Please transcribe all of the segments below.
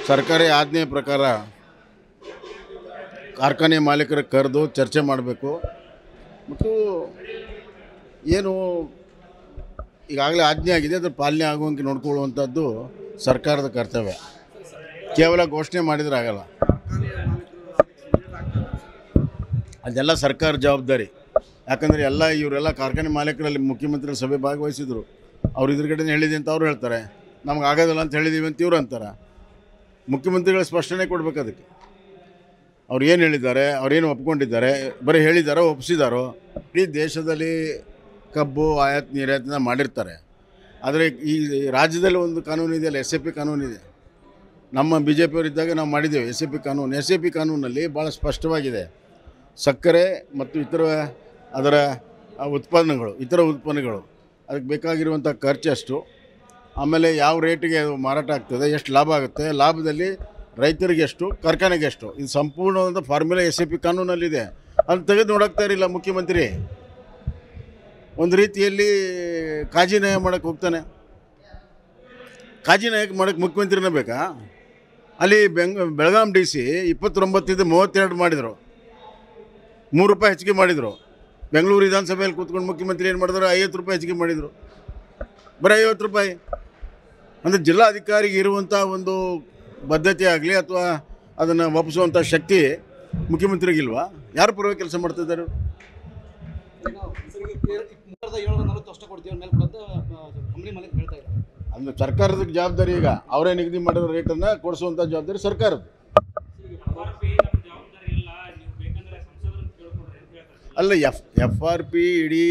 ಸರ್ಕಾರಿ ಆಜ್ಞೆ ಪ್ರಕಾರ ಕಾರ್ಖಾನೆ ಮಾಲೀಕರ ಕರೆದು ಚರ್ಚೆ ಮಾಡಬೇಕು ಮತ್ತು ಏನು ಈಗಾಗಲೇ ಆಜ್ಞೆ ಆಗಿದೆ ಅದರ ಪಾಲನೆ ಆಗುವಂಗೆ ನೋಡ್ಕೊಳ್ಳುವಂಥದ್ದು ಸರ್ಕಾರದ ಕರ್ತವ್ಯ. ಕೇವಲ ಘೋಷಣೆ ಮಾಡಿದರೆ ಆಗಲ್ಲ, ಅದೆಲ್ಲ ಸರ್ಕಾರ ಜವಾಬ್ದಾರಿ. ಯಾಕಂದರೆ ಇವರೆಲ್ಲ ಕಾರ್ಖಾನೆ ಮಾಲೀಕರಲ್ಲಿ ಮುಖ್ಯಮಂತ್ರಿ ಸಭೆ ಭಾಗವಹಿಸಿದರು. ಅವ್ರು ಇದ್ರಗಡೆ ಹೇಳಿದೆ ಅಂತ ಅವ್ರು ಹೇಳ್ತಾರೆ, ನಮ್ಗೆ ಆಗೋದಿಲ್ಲ ಅಂತ ಹೇಳಿದ್ದೀವಿ ಅಂತ ಇವ್ರು ಅಂತಾರೆ. ಮುಖ್ಯಮಂತ್ರಿಗಳು ಸ್ಪಷ್ಟನೆ ಕೊಡಬೇಕು ಅದಕ್ಕೆ. ಅವ್ರು ಏನು ಹೇಳಿದ್ದಾರೆ, ಅವ್ರೇನು ಒಪ್ಕೊಂಡಿದ್ದಾರೆ, ಬರೀ ಹೇಳಿದಾರೋ ಒಪ್ಪಿಸಿದಾರೋ? ಇಡೀ ದೇಶದಲ್ಲಿ ಕಬ್ಬು ಆಯಾತ್ ನಿರ್ಯಾತನ ಮಾಡಿರ್ತಾರೆ. ಆದರೆ ಈ ರಾಜ್ಯದಲ್ಲಿ ಒಂದು ಕಾನೂನು ಇದೆಯಲ್ಲ, SAP ಕಾನೂನಿದೆ. ನಮ್ಮ BJP ಅವರಿದ್ದಾಗ ನಾವು ಮಾಡಿದ್ದೇವೆ SAP ಕಾನೂನು. SAP ಕಾನೂನಲ್ಲಿ ಭಾಳ ಸ್ಪಷ್ಟವಾಗಿದೆ, ಸಕ್ಕರೆ ಮತ್ತು ಅದರ ಇತರ ಉತ್ಪನ್ನಗಳು ಅದಕ್ಕೆ ಬೇಕಾಗಿರುವಂಥ ಖರ್ಚು ಎಷ್ಟು, ಆಮೇಲೆ ಯಾವ ರೇಟಿಗೆ ಅದು ಮಾರಾಟ ಆಗ್ತದೆ, ಎಷ್ಟು ಲಾಭ ಆಗುತ್ತೆ, ಲಾಭದಲ್ಲಿ ರೈತರಿಗೆ ಎಷ್ಟು, ಕಾರ್ಖಾನೆಗೆ ಎಷ್ಟು, ಇದು ಸಂಪೂರ್ಣವಾದ ಫಾರ್ಮುಲಾ SAP ಕಾನೂನಲ್ಲಿದೆ. ಅದನ್ನು ತೆಗೆದು ನೋಡೋಗ್ತಾ ಇರಲಿಲ್ಲ ಮುಖ್ಯಮಂತ್ರಿ. ಒಂದು ರೀತಿಯಲ್ಲಿ ಕಾಜಿನಾಯ ಮಾಡೋಕ್ಕೆ ಹೋಗ್ತಾನೆ. ಕಾಜಿನಾಯ ಮಾಡೋಕ್ಕೆ ಮುಖ್ಯಮಂತ್ರಿನೇ ಬೇಕಾ? ಅಲ್ಲಿ ಬೆಳಗಾಂ DC 29 32 ಮಾಡಿದರು, ₹3 ಹೆಚ್ಚಿಗೆ ಮಾಡಿದರು. ಬೆಂಗಳೂರು ವಿಧಾನಸಭೆಯಲ್ಲಿ ಕೂತ್ಕೊಂಡು ಮುಖ್ಯಮಂತ್ರಿ ಏನು ಮಾಡಿದ್ರು, ₹50 ಹೆಚ್ಚಿಗೆ ಮಾಡಿದರು. ಬರೀ ₹50 ಅಂದರೆ ಜಿಲ್ಲಾಧಿಕಾರಿಗೆ ಇರುವಂಥ ಒಂದು ಬದ್ಧತೆ ಆಗಲಿ ಅಥವಾ ಅದನ್ನು ಒಪ್ಪಿಸುವಂಥ ಶಕ್ತಿ ಮುಖ್ಯಮಂತ್ರಿಗಿಲ್ವಾ? ಯಾರು ಪರವಾಗಿ ಕೆಲಸ ಮಾಡ್ತಿದ್ದಾರೆ? ಅಂದರೆ ಸರ್ಕಾರದ ಜವಾಬ್ದಾರಿ. ಈಗ ಅವರೇ ನಿಗದಿ ಮಾಡಿರೋ ರೇಟನ್ನು ಕೊಡಿಸುವಂಥ ಜವಾಬ್ದಾರಿ ಸರ್ಕಾರದ್ದು. ಅಲ್ಲ, FRP ಇಡೀ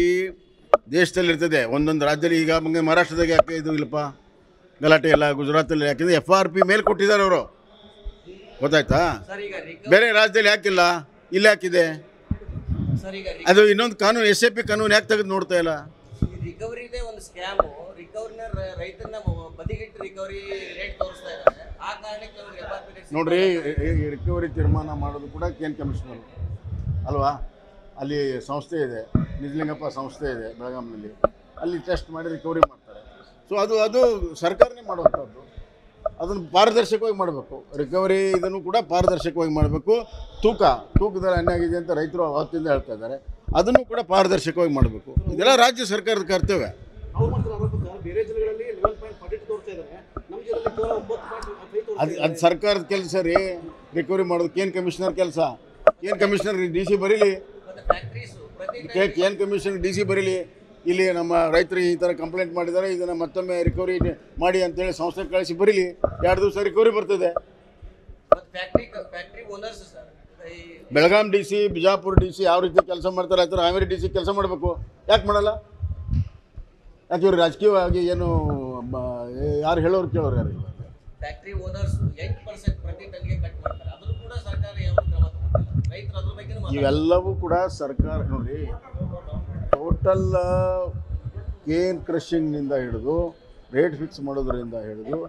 ದೇಶದಲ್ಲಿರ್ತದೆ. ಒಂದೊಂದು ರಾಜ್ಯದಲ್ಲಿ ಈಗ ಮಹಾರಾಷ್ಟ್ರದಾಗ ಯಾಕೆ ಇದು ಇಲ್ಲಪ್ಪ ಗಲಾಟೆ ಎಲ್ಲ, ಗುಜರಾತಲ್ಲಿ ಯಾಕೆಂದರೆ FRP ಮೇಲೆ ಕೊಟ್ಟಿದ್ದಾರೆ ಅವರು, ಗೊತ್ತಾಯ್ತಾ? ಬೇರೆ ರಾಜ್ಯದಲ್ಲಿ ಯಾಕಿಲ್ಲ, ಇಲ್ಲಿ ಯಾಕಿದೆ? ಅದು ಇನ್ನೊಂದು ಕಾನೂನು SAP ಕಾನೂನು ಯಾಕೆ ತೆಗೆದು ನೋಡ್ತಾ ಇಲ್ಲ? ರಿಕವರಿದೇ ಒಂದು ಸ್ಕ್ಯಾಮ್. ರಿಕವರಿನ ರೈತನ ಬದಿಗಿಟ್ಟು ರಿಕವರಿ ರೇಟ್ ತೋರಿಸ್ತಾ ಇದ್ದಾರೆ. ಆ ಕಾರಣಕ್ಕೆ ನೋಡ್ರಿ, ರಿಕವರಿ ತೀರ್ಮಾನ ಮಾಡೋದು ಕೂಡ ಕೇನ್ ಕಮಿಷನರ್ ಅಲ್ವಾ? ಅಲ್ಲಿ ಸಂಸ್ಥೆ ಇದೆ, ನಿಜಲಿಂಗಪ್ಪ ಸಂಸ್ಥೆ ಇದೆ ಬೆಳಗಾಂನಲ್ಲಿ. ಅಲ್ಲಿ ಟೆಸ್ಟ್ ಮಾಡಿ ರಿಕವರಿ ಮಾಡ್ತಾರೆ. ಸೊ ಅದು ಸರ್ಕಾರನೇ ಮಾಡುವಂಥದ್ದು. ಅದನ್ನು ಪಾರದರ್ಶಕವಾಗಿ ಮಾಡಬೇಕು. ರಿಕವರಿ ಇದನ್ನು ಕೂಡ ಪಾರದರ್ಶಕವಾಗಿ ಮಾಡಬೇಕು. ತೂಕದಲ್ಲಿ ಅನ್ಯಾಗಿದೆ ಅಂತ ರೈತರು ಅವತ್ತಿಂದ ಹೇಳ್ತಾ ಇದ್ದಾರೆ, ಅದನ್ನು ಕೂಡ ಪಾರದರ್ಶಕವಾಗಿ ಮಾಡಬೇಕು. ಇದೆಲ್ಲ ರಾಜ್ಯ ಸರ್ಕಾರದ ಕರ್ತವ್ಯ. ಅದು ಸರ್ಕಾರದ ಕೆಲಸ ರೀ, ರಿಕವರಿ ಮಾಡೋದು ಕೇನ್ ಕಮಿಷನರ್ ಕೆಲಸ. ಕೇನ್ ಕಮಿಷನರ್ DC ಬರೀಲಿ, ಕೇನ್ ಕಮಿಷನರ್ DC ಬರೀಲಿ, ಇಲ್ಲಿ ನಮ್ಮ ರೈತರು ಈ ಥರ ಕಂಪ್ಲೇಂಟ್ ಮಾಡಿದ್ದಾರೆ, ಇದನ್ನು ಮತ್ತೊಮ್ಮೆ ರಿಕವರಿ ಮಾಡಿ ಅಂತೇಳಿ ಸಂಸ್ಥೆ ಕಳಿಸಿ ಬರೀಲಿ. 2 ದಿವಸ ರಿಕವರಿ ಬರ್ತದೆ. ಬೆಳಗಾಂ DC, ಬಿಜಾಪುರ DC ಯಾವ ರೀತಿ ಕೆಲಸ ಮಾಡ್ತಾರೆ ಆ ಥರ ಹಾವೇರಿ DC ಕೆಲಸ ಮಾಡಬೇಕು. ಯಾಕೆ ಮಾಡಲ್ಲ? ಯಾಕೆ ಇವರು ರಾಜಕೀಯವಾಗಿ ಏನು ಯಾರು ಹೇಳೋರು ಕೇಳೋರು ಯಾರು? ಫ್ಯಾಕ್ಟರಿ ಓನರ್ಸ್ 8% ಪ್ರತಿ ಟನ್ಗೆ ಕಟ್ ಮಾಡ್ತಾರೆ. ಅದನ್ನು ಕೂಡ ಸರ್ಕಾರ ಯಾವ ಕ್ರಮ ತಗೊಂಡಿಲ್ಲ. ರೈತರು ಅದ್ರ ಬಗ್ಗೆ ಇವೆಲ್ಲವೂ ಕೂಡ ಸರ್ಕಾರ ನೋಡಿ, ಟೋಟಲ್ ಕೇನ್ ಕ್ರಷಿಂಗ್ನಿಂದ ಹಿಡಿದು ರೇಟ್ ಫಿಕ್ಸ್ ಮಾಡೋದರಿಂದ ಹಿಡಿದು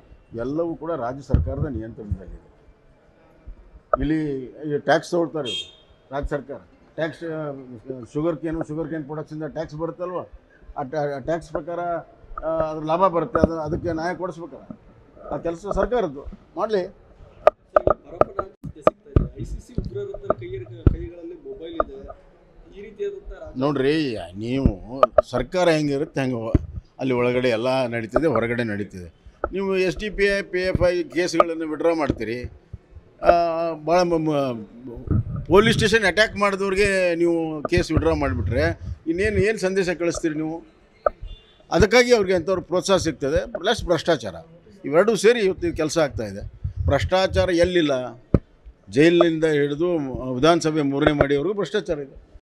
ಎಲ್ಲವೂ ಕೂಡ ರಾಜ್ಯ ಸರ್ಕಾರದ ನಿಯಂತ್ರಣದಲ್ಲಿದೆ. ಇಲ್ಲಿ ಟ್ಯಾಕ್ಸ್ ತಗೊಳ್ತಾರೆ ರಾಜ್ಯ ಸರ್ಕಾರ. ಟ್ಯಾಕ್ಸ್ ಶುಗರ್ ಕೇನ್ ಪ್ರೊಡಕ್ಷನ್ದ ಟ್ಯಾಕ್ಸ್ ಬರುತ್ತಲ್ವ, ಆ ಟ್ಯಾಕ್ಸ್ ಪ್ರಕಾರ ಅದ್ರ ಲಾಭ ಬರುತ್ತೆ. ಅದಕ್ಕೆ ನ್ಯಾಯ ಕೊಡಿಸ್ಬೇಕಲ್ಲ. ಆ ಕೆಲಸ ಸರ್ಕಾರದ್ದು ಮಾಡಲಿ. ನೋಡ್ರಿ, ನೀವು ಸರ್ಕಾರ ಹೆಂಗಿರುತ್ತೆ ಹಂಗೆ ಅಲ್ಲಿ ಒಳಗಡೆ ಎಲ್ಲ ನಡೀತದೆ, ಹೊರಗಡೆ ನಡೀತದೆ. ನೀವು SDPI PFI ಕೇಸ್ಗಳನ್ನು ವಿಡ್ರಾ ಮಾಡ್ತೀರಿ. ಭಾಳ ಪೊಲೀಸ್ ಸ್ಟೇಷನ್ ಅಟ್ಯಾಕ್ ಮಾಡಿದವ್ರಿಗೆ ನೀವು ಕೇಸ್ ವಿಡ್ರಾ ಮಾಡಿಬಿಟ್ರೆ ಏನು ಸಂದೇಶ ಕಳಿಸ್ತೀರಿ ನೀವು? ಅದಕ್ಕಾಗಿ ಅವ್ರಿಗೆ ಅಂಥವ್ರು ಪ್ರೋತ್ಸಾಹ ಸಿಗ್ತದೆ. ಪ್ಲಸ್ ಭ್ರಷ್ಟಾಚಾರ, ಇವೆರಡೂ ಸೇರಿ ಇವತ್ತು ಕೆಲಸ ಆಗ್ತಾಯಿದೆ. ಭ್ರಷ್ಟಾಚಾರ ಎಲ್ಲಿಲ್ಲ? ಜೈಲಿನಿಂದ ಹಿಡಿದು ವಿಧಾನಸಭೆ 3ನೇ ಮಾಡಿಯವ್ರಿಗೂ ಭ್ರಷ್ಟಾಚಾರ ಇದೆ.